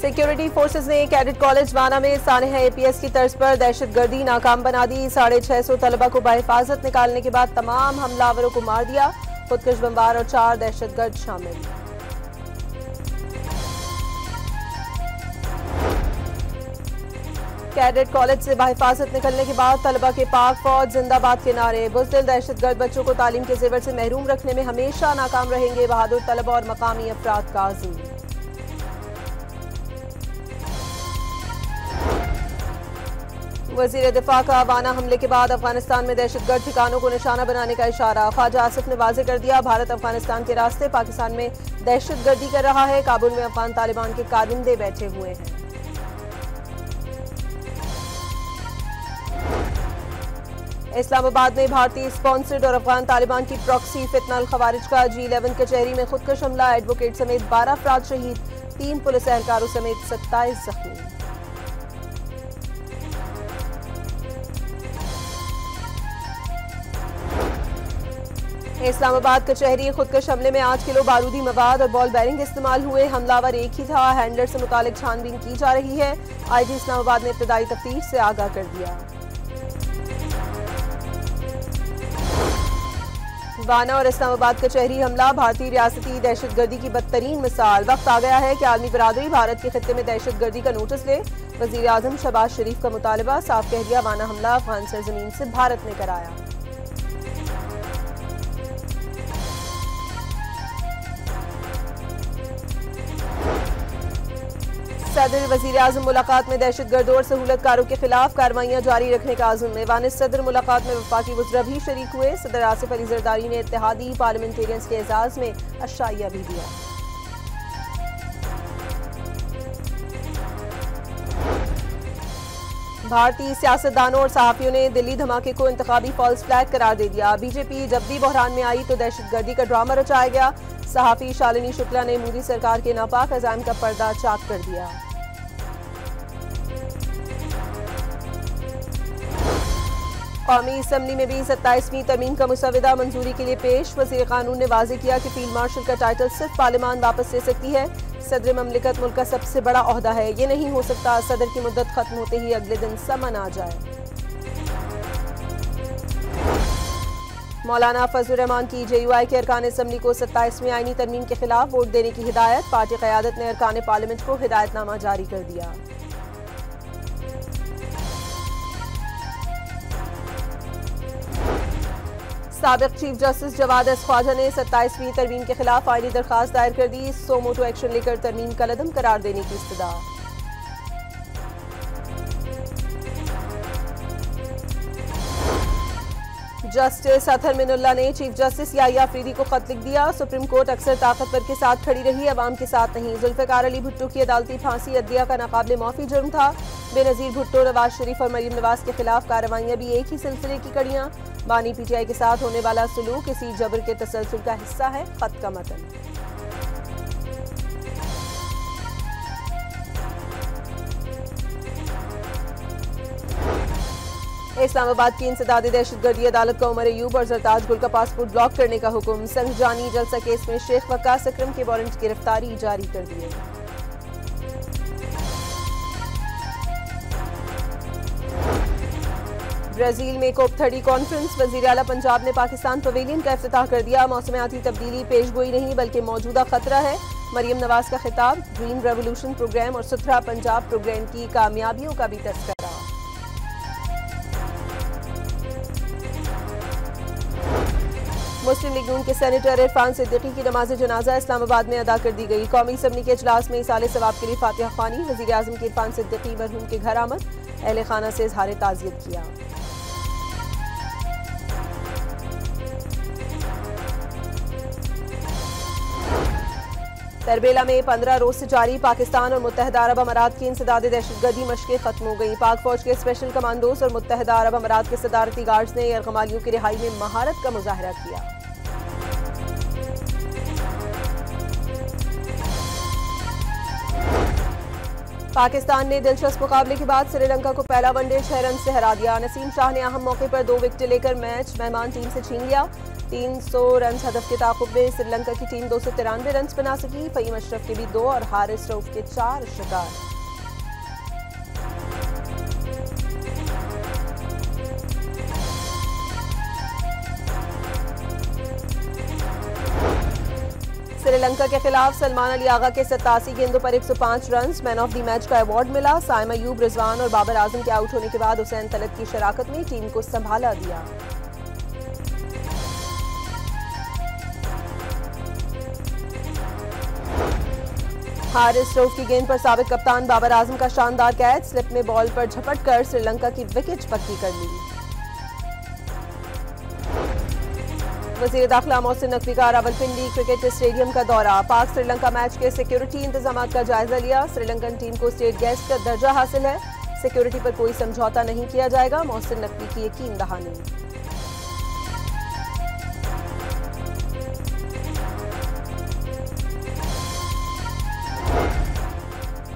Security forces ने cadet college वाना में सानह APS की तर्ज पर दहशतगर्दी नाकाम बना दी। 650 तलबा को बहिफाजत निकालने के बाद तमाम हमलावरों को मार दिया। खुदकश बमबार और 4 दहशतगर्द शामिल। कैडेट कॉलेज से बहिफाजत निकलने के बाद तलबा के पाक फौज जिंदाबाद के नारे। बुज़दिल दहशतगर्द बच्चों को तालीम के जेवर से महरूम रखने में हमेशा नाकाम रहेंगे बहादुर तलबा और मकामी अफराद का अज़्म। वज़ीर दिफा का वाना हमले के बाद अफगानिस्तान में दहशतगर्द ठिकानों को निशाना बनाने का इशारा। ख्वाजा आसिफ ने वाज़ेह कर दिया, भारत अफगानिस्तान के रास्ते पाकिस्तान में दहशतगर्दी कर रहा है। काबुल में अफगान तालिबान के कारिंदे बैठे हुए हैं। इस्लामाबाद में भारतीय स्पॉन्सर्ड और अफगान तालिबान की प्रॉक्सी फितना अल खवारिज का G11 कचहरी में खुदकश हमला। एडवोकेट समेत 12 अफराद शहीद, 3 पुलिस एहलकारों समेत 27 जख्मी। इस्लामाबाद कचहरी खुदकश हमले में 8 किलो बारूदी मवाद और बॉल बैरिंग इस्तेमाल हुए। हमलावर एक ही था। हैंडलर से मुतालिक छानबीन की जा रही है। IG इस्लामाबाद ने इब्तदाई तफ्तीश से आगाह कर दिया। वाना और इस्लामाबाद कचहरी हमला भारतीय रियासती दहशतगर्दी की बदतरीन मिसाल। वक्त आ गया है कि आलमी बरादरी भारत के खित्ते में दहशतगर्दी का नोटिस ले। वज़ीर आज़म शहबाज शरीफ का मुतालबा। साफ कह दिया, वाना हमला अफगान सरजमीन से भारत ने कराया। सदर वज़ीर आज़म मुलाकात में दहशतगर्दों और सहूलतकारों के खिलाफ कार्रवाइयां जारी रखने का आज़म। ऐवान सदर मुलाकात में वफाकी वज़रा भी शरीक हुए। सदर आसिफ अली जरदारी ने इत्तेहादी पार्लियामेंटेरियंस के एजाज में अशाइया भी दिया। भारतीय सियासतदानों और सहाफ़ियों ने दिल्ली धमाके को इंतखाबी फॉल्स फ्लैग करार दे दिया। बीजेपी जब भी बहरान में आई तो दहशतगर्दी का ड्रामा रचाया गया। सहाफ़ी शालिनी शुक्ला ने मोदी सरकार के नापाक अज़ाइम का पर्दा चाक कर दिया। कौमी असम्बली में भी 27वीं तरमीम का मुसवदा मंजूरी के लिए पेश। वज़ीर कानून ने वाज़ेह किया कि फील्ड मार्शल का टाइटल सिर्फ पार्लियामान वापस ले सकती है। सदर ममलिकत मुल्क का सबसे बड़ा ओहदा है, ये नहीं हो सकता सदर की मुद्दत खत्म होते ही अगले दिन समन आ जाए। मौलाना फजलुर रहमान की JUI के अरकान असम्बली को 27वीं आईनी तरमीम के खिलाफ वोट देने की हिदायत। पार्टी क़यादत ने अरकान पार्लियामेंट को हिदायतनामा जारी कर दिया। साबिक़ chief justice Jawad S Khawaja ने 27वीं तरमीम के खिलाफ आईनी दरखास्त दायर कर दी। सो मोटो एक्शन लेकर तरमीम का लदम करार देने की इस्तदा। जस्टिस अतहर मिनुल्लाह ने चीफ जस्टिस याहिया अफरीदी को खत लिख दिया। सुप्रीम कोर्ट अक्सर ताकतवर के साथ खड़ी रही, अवाम के साथ नहीं। जुल्फ़िकार अली भुट्टो की अदालती फांसी अदलिया का नाकाबिले माफी जुर्म था। बेनज़ीर भुट्टो, नवाज शरीफ और मरीम नवाज के खिलाफ कार्रवाइयां भी एक ही सिलसिले की कड़ियां। बानी PTI के साथ होने वाला सलूक किसी जबर के तसलसल का हिस्सा है। खत का मतन। इस्लामाबाद की इंसदादी दहशतगर्दी अदालत का उमर अयूब और जरताज गुल का पासपोर्ट ब्लॉक करने का हुक्म। संजानी जलसा केस में शेख वक्कास अकरम के वारंट की गिरफ्तारी जारी कर दिए। ब्राजील में COP30 कॉन्फ्रेंस। वज़ीर आला पंजाब ने पाकिस्तान पवेलियन का इफ्तिताह कर दिया। मौसमियाती तब्दीली पेशगोई नहीं बल्कि मौजूदा खतरा है। मरियम नवाज का खिताब। ग्रीन रेवोल्यूशन प्रोग्राम और सुथरा पंजाब प्रोग्राम की कामयाबियों का भी तस्करा। मुस्लिम लीग नून के सेनेटर इरफान सिद्दीकी की नमाज जनाजा इस्लामाबाद में अदा कर दी गई। कौमी असम्बली के इजलास में इसाले सवाब के लिए फातिहा ख्वानी। वज़ीर आज़म के इरफान सिद्दीकी मरहूम के घर आमद। अहले खाना से इजहार ताज़ियत किया। तरबेला में 15 रोज से जारी पाकिस्तान और मुत्तहदा अरब अमारात की इंसदादी दहशतगर्दी मशक़ें खत्म हो गई। पाक फौज के स्पेशल कमांडोज और मुत्तहदा अरब अमारात के सदारती गार्ड्स ने यरगमालियों की रिहाई में महारत का मुजाहरा किया। पाकिस्तान ने दिलचस्प मुकाबले के बाद श्रीलंका को पहला वनडे 6 रन से हरा दिया। नसीम शाह ने अहम मौके पर 2 विकेट लेकर मैच मेहमान टीम से छीन लिया। 300 रन हदफ के ताकुब में श्रीलंका की टीम 293 रन बना सकी। फहीम अशरफ के भी 2 और हारिस रऊफ के 4 शिकार। श्रीलंका के खिलाफ सलमान अली आगा के 87 गेंदों पर 105 run. Man of the match का अवार्ड मिला। साइम अयूब, रिजवान और बाबर आजम के आउट होने के बाद हुसैन तलत की शराकत में टीम को संभाला दिया। हारिस रऊफ की गेंद पर साबिक कप्तान बाबर आजम का शानदार कैच। स्लिप में बॉल पर झपट कर श्रीलंका की विकेट पक्की कर ली। वज़ीर दाखिला मोहसिन नकवी का रावलपिंडी क्रिकेट स्टेडियम का दौरा। पाक श्रीलंका मैच के सिक्योरिटी इंतजाम का जायजा लिया। श्रीलंकन टीम को स्टेट गेस्ट का दर्जा हासिल है। सिक्योरिटी पर कोई समझौता नहीं किया जाएगा। मोहसिन नकवी की यकीन दहानी।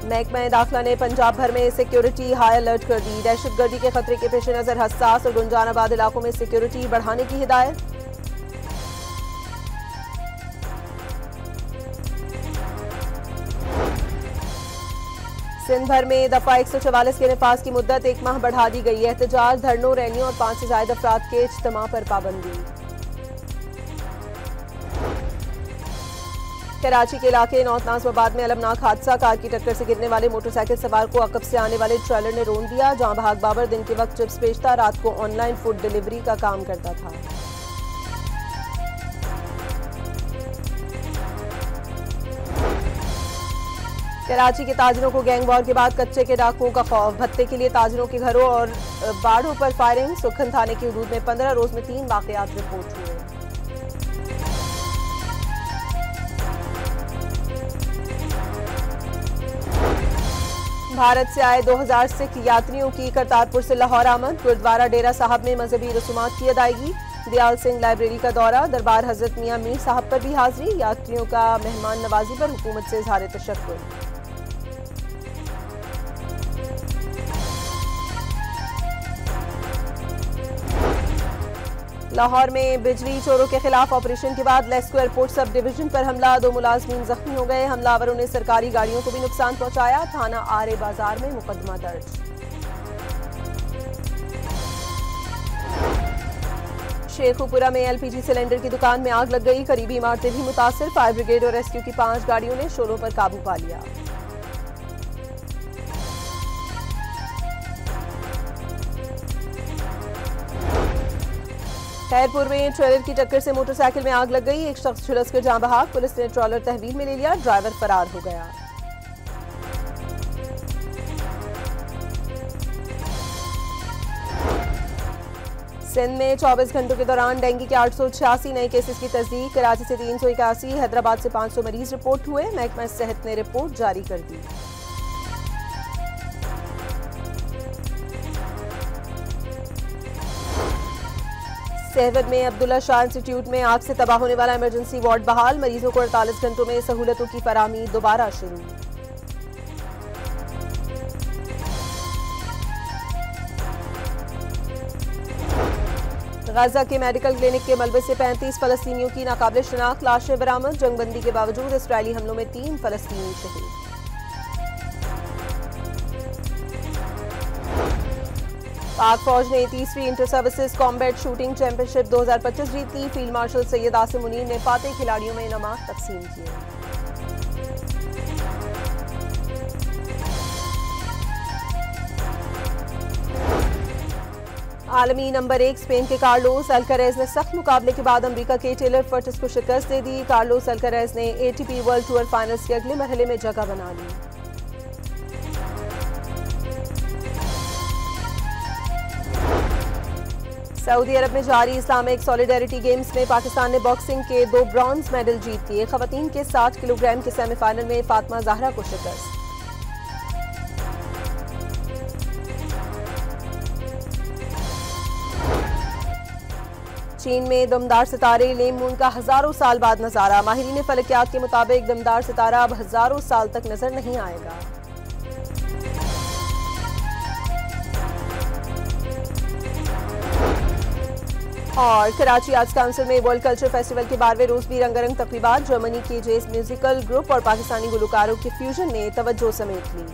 महकमा दाखिला ने पंजाब भर में सिक्योरिटी हाई अलर्ट कर दी। दहशतगर्दी के खतरे के पेश नजर हसास और गुंजानाबाद इलाकों में सिक्योरिटी बढ़ाने की हिदायत। सिंध भर में दफा 144 के नफाज की मुद्दत 1 माह बढ़ा दी गई है। एहतजाज, धरनों, रैलियों और 5 से ज्यादा अफराद के इज्तिमा पर पाबंदी। कराची के इलाके नॉर्थ नाज़िमाबाद में अलमनाक हादसा। कार की टक्कर से गिरने वाले मोटरसाइकिल सवार को अकब से आने वाले ट्रेलर ने रोन दिया। जहां भाग बाबर दिन के वक्त चिप्स बेचता, रात को ऑनलाइन फूड डिलीवरी का काम करता था। कराची के ताजरों को गैंग वॉर के बाद कच्चे के डाकुओं का खौफ। भत्ते के लिए ताजरों के घरों और बाड़ों पर फायरिंग। सुखन थाने की हदूद में 15 रोज में 3 वाकयात रिपोर्ट हुए। भारत से आए 2000 सिख यात्रियों की करतारपुर से लाहौर आमद। गुरुद्वारा डेरा साहब में मजहबी रसूमात की अदायगी। दयाल सिंह लाइब्रेरी का दौरा। दरबार हजरत मियां मीर साहब पर भी हाजिरी। यात्रियों का मेहमान नवाजी पर हुकूमत से इजहार तशक्कुर। लाहौर में बिजली चोरों के खिलाफ ऑपरेशन के बाद लेस्को एयरपोर्ट सब डिवीजन पर हमला। 2 मुलाजमीन जख्मी हो गए। हमलावरों ने सरकारी गाड़ियों को भी नुकसान पहुंचाया। थाना आरे बाजार में मुकदमा दर्ज। शेखुपुरा में एलपीजी सिलेंडर की दुकान में आग लग गई। करीबी इमारतें भी मुतासिर। फायर ब्रिगेड और रेस्क्यू की 5 गाड़ियों ने शोरों पर काबू पा लिया। खैरपुर में ट्रेलर की टक्कर से मोटरसाइकिल में आग लग गई। एक शख्स झुलस कर जान बहक। पुलिस ने ट्रेलर तहवील में ले लिया। ड्राइवर फरार हो गया। सिंध में 24 घंटों के दौरान डेंगू के 886 नए केसेस की तस्दीक। कराची से 381, हैदराबाद से 500 मरीज रिपोर्ट हुए। महकमा सेहत ने रिपोर्ट जारी कर दी। सहवद में अब्दुल्ला शाह इंस्टीट्यूट में आग से तबाह होने वाला इमरजेंसी वार्ड बहाल। मरीजों को 48 घंटों में सहूलतों की फराहमी दोबारा शुरू। गाजा के मेडिकल क्लिनिक के मलबे से 35 फलस्तीनियों की नाकाबिल शनाख्त लाशें बरामद। जंगबंदी के बावजूद इसराइली हमलों में 3 फलस्तीनी शहीद। पाक फौज ने 30वीं inter services combat shooting championship 2025 जीती। फील्ड मार्शल सैयद आसिम मुनीर ने फातेह खिलाड़ियों में इनामात तकसीम किए। आलमी नंबर 1 स्पेन के कार्लोस अल्कारेज ने सख्त मुकाबले के बाद अमेरिका के टेलर फर्टिस को शिकस्त दे दी। कार्लोस अल्कारेज ने एटीपी वर्ल्ड टूर फाइनल्स के अगले मरहले में जगह बना ली। सऊदी अरब में जारी इस्लामिक सॉलिडेरिटी गेम्स में पाकिस्तान ने बॉक्सिंग के 2 ब्रॉन्ज मेडल जीत लिए। खवातीन के 60 किलोग्राम के सेमीफाइनल में फातिमा जहरा को शिकस्त। चीन में दमदार सितारे लेम मून का हजारों साल बाद नजारा। माहिरीन फलकियात के मुताबिक दमदार सितारा अब हजारों साल तक नजर नहीं आएगा। और कराची आर्ट्स काउंसिल में वर्ल्ड कल्चर फेस्टिवल के 12वें रोज भी रंगारंग तकरीबात। जर्मनी के जेज म्यूजिकल ग्रुप और पाकिस्तानी गुलकारों के फ्यूजन ने तवज्जो समेट ली।